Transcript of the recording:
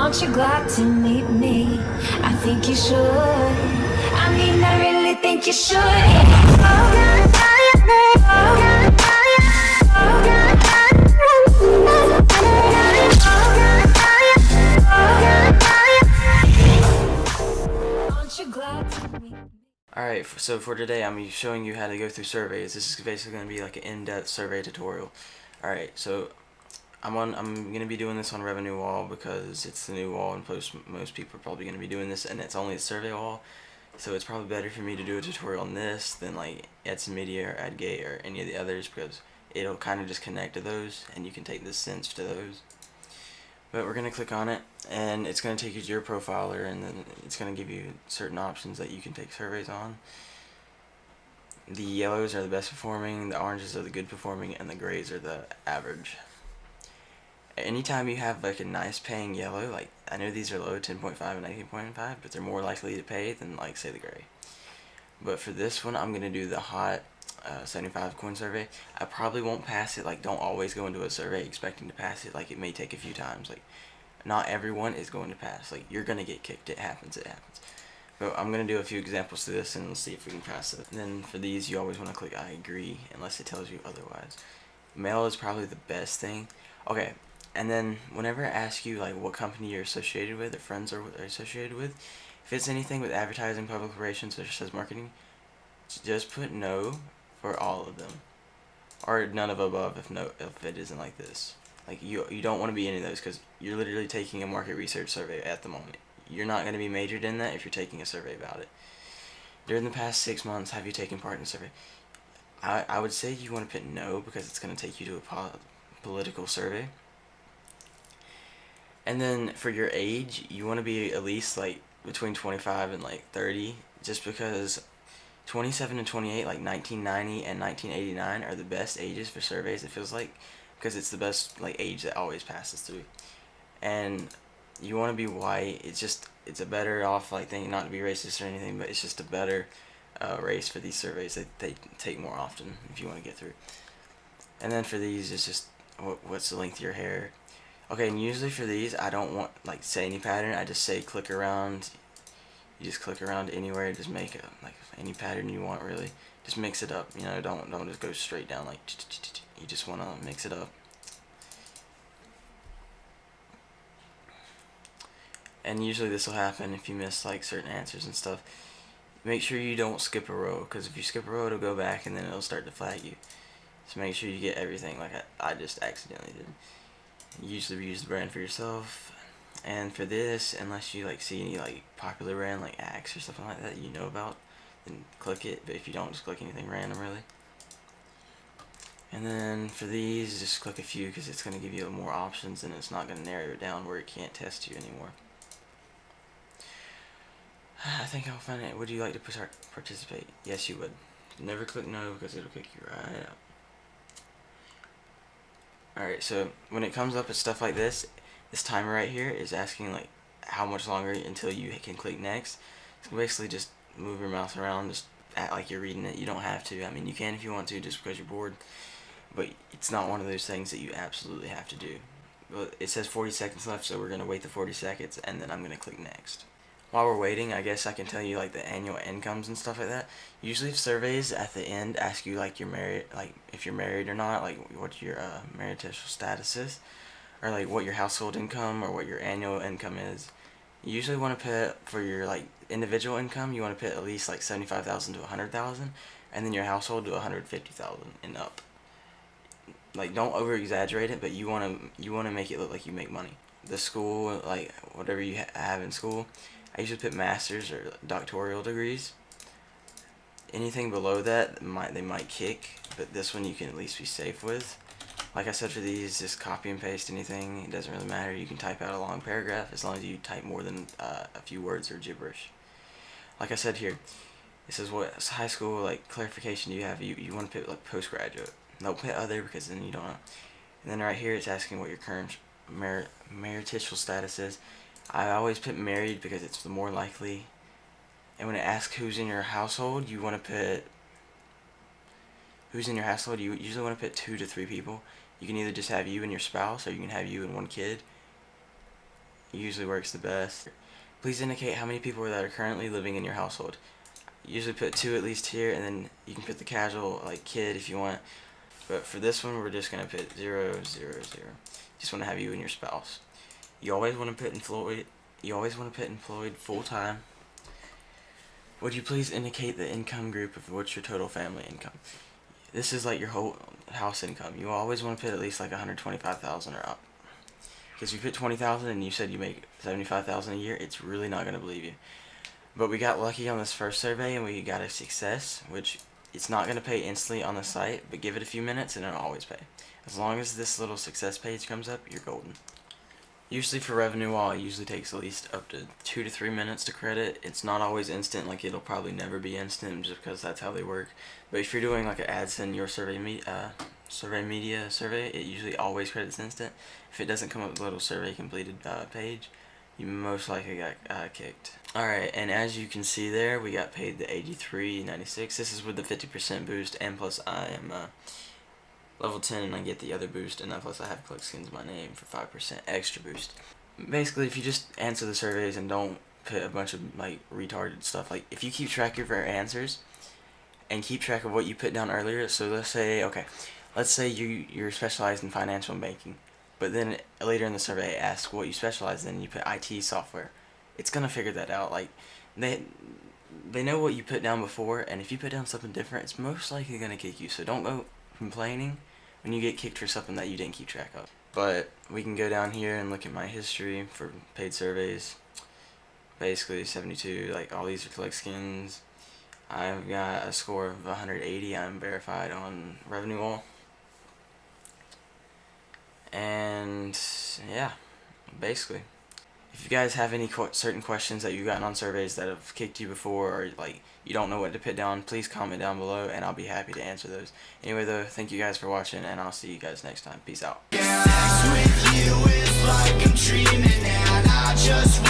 Aren't you glad to meet me? I think you should. I mean, I really think you should. Aren't you glad to meet me? Alright, so for today I'm showing you how to go through surveys. This is basically going to be like an in-depth survey tutorial. Alright, so I'm going to be doing this on Revenue Wall because it's the new wall and most people are probably going to be doing this, and it's only a survey wall. So it's probably better for me to do a tutorial on this than like Adscend or Adgate or any of the others, because it'll kind of just connect to those and you can take the sense to those. But we're going to click on it, and it's going to take you to your profiler, and then it's going to give you certain options that you can take surveys on. The yellows are the best performing, the oranges are the good performing, and the grays are the average. Anytime you have like a nice paying yellow, like I know these are low, 10.5 and 19.5, but they're more likely to pay than like say the gray. But for this one, I'm going to do the hot 75 coin survey. I probably won't pass it. Like, don't always go into a survey expecting to pass it. Like, it may take a few times. Like, not everyone is going to pass. Like, you're going to get kicked. It happens. But I'm going to do a few examples to this, and we'll see if we can pass it. And then for these, you always want to click I agree unless it tells you otherwise. Mail is probably the best thing. Okay, and then whenever I ask you like what company you're associated with or friends are associated with, if it's anything with advertising, public relations, or says marketing, just put no for all of them, or none of above if it isn't like this. Like you don't want to be any of those, because you're literally taking a market research survey at the moment. You're not going to be majored in that if you're taking a survey about it. During the past 6 months, have you taken part in a survey? I would say you want to put no, because it's going to take you to a political survey. And then for your age, you want to be at least like between 25 and like 30, just because 27 and 28, like 1990 and 1989, are the best ages for surveys, it feels like, because it's the best like age that always passes through. And you want to be white. It's a better off like thing, not to be racist or anything, but it's just a better race for these surveys that they take more often if you want to get through. And then for these, it's just what's the length of your hair. Okay, and usually for these, I don't want like say any pattern. I just say click around. You just click around anywhere. Just make it like any pattern you want, really. Just mix it up. You know, don't just go straight down like. You just want to mix it up. And usually this will happen if you miss like certain answers and stuff. Make sure you don't skip a row, because if you skip a row, it'll go back and then it'll start to flag you. So make sure you get everything, like I just accidentally did. Usually use the brand for yourself. And for this, unless you like see any like popular brand like Axe or something like that you know about, then click it. But if you don't, just click anything random, really. And then for these, just click a few, because it's going to give you more options, and it's not going to narrow it down where it can't test you anymore. I think I'll find it. Would you like to participate? Yes, you would. Never click no, because it'll kick you right out. Alright, so when it comes up with stuff like this timer right here is asking like how much longer until you can click next. So basically just move your mouse around, just act like you're reading it. You don't have to. I mean, you can if you want to, just because you're bored, but it's not one of those things that you absolutely have to do. But it says 40 seconds left, so we're going to wait the 40 seconds, and then I'm going to click next. While we're waiting, I guess I can tell you like the annual incomes and stuff like that. Usually surveys at the end ask you like if you're married or not, like what your marital status is, or like what your household income or what your annual income is. You usually want to put, for your like individual income, you want to put at least like 75,000 to 100,000, and then your household to 150,000 and up. Like, don't over exaggerate it, but you want to make it look like you make money. The school, like whatever you have in school, I usually put master's or doctoral degrees. Anything below that they might kick, but this one you can at least be safe with. Like I said, for these, just copy and paste anything. It doesn't really matter. You can type out a long paragraph as long as you type more than a few words or gibberish. Like I said here, it says what high school like clarification do you have. You want to put like postgraduate. Don't put other, because then you don't know. And then right here it's asking what your current marital status is. I always put married because it's the more likely. And when it asks who's in your household, you want to put who's in your household. You usually want to put 2 to 3 people. You can either just have you and your spouse, or you can have you and one kid. usually works the best. Please indicate how many people that are currently living in your household. Usually put 2 at least here, and then you can put the casual, like kid, if you want. But for this one, we're just gonna put 0, 0, 0. Just want to have you and your spouse. You always want to put employed. You always want to put employed full time. Would you please indicate the income group of what's your total family income? This is like your whole house income. You always want to put at least like 125,000 or up. Because if you put 20,000 and you said you make 75,000 a year, it's really not gonna believe you. But we got lucky on this first survey and we got a success, which it's not gonna pay instantly on the site, but give it a few minutes and it'll always pay. As long as this little success page comes up, you're golden. Usually for revenue wall, it usually takes at least up to 2 to 3 minutes to credit. It's not always instant, like it'll probably never be instant just because that's how they work. But if you're doing like an Adscend your survey media survey, it usually always credits instant. If it doesn't come up with a little survey completed page, you most likely got kicked. Alright, and as you can see there, we got paid the $83.96. This is with the 50% boost, and plus I am level 10 and I get the other boost, and then plus I have collect skins in my name for 5% extra boost. Basically, if you just answer the surveys and don't put a bunch of like retarded stuff, like if you keep track of your answers and keep track of what you put down earlier, so let's say you're specialized in financial and banking, but then later in the survey it asks what you specialize in, and you put IT software. It's gonna figure that out. Like they know what you put down before, and if you put down something different, it's most likely gonna kick you. So don't go complaining when you get kicked for something that you didn't keep track of. But we can go down here and look at my history for paid surveys. Basically 72, like all these are collect skins. I've got a score of 180. I'm verified on revenue wall. And yeah, basically, if you guys have any certain questions that you've gotten on surveys that have kicked you before, or like you don't know what to put down, please comment down below and I'll be happy to answer those. Anyway though, thank you guys for watching, and I'll see you guys next time. Peace out. With you is like I'm dreaming, and I just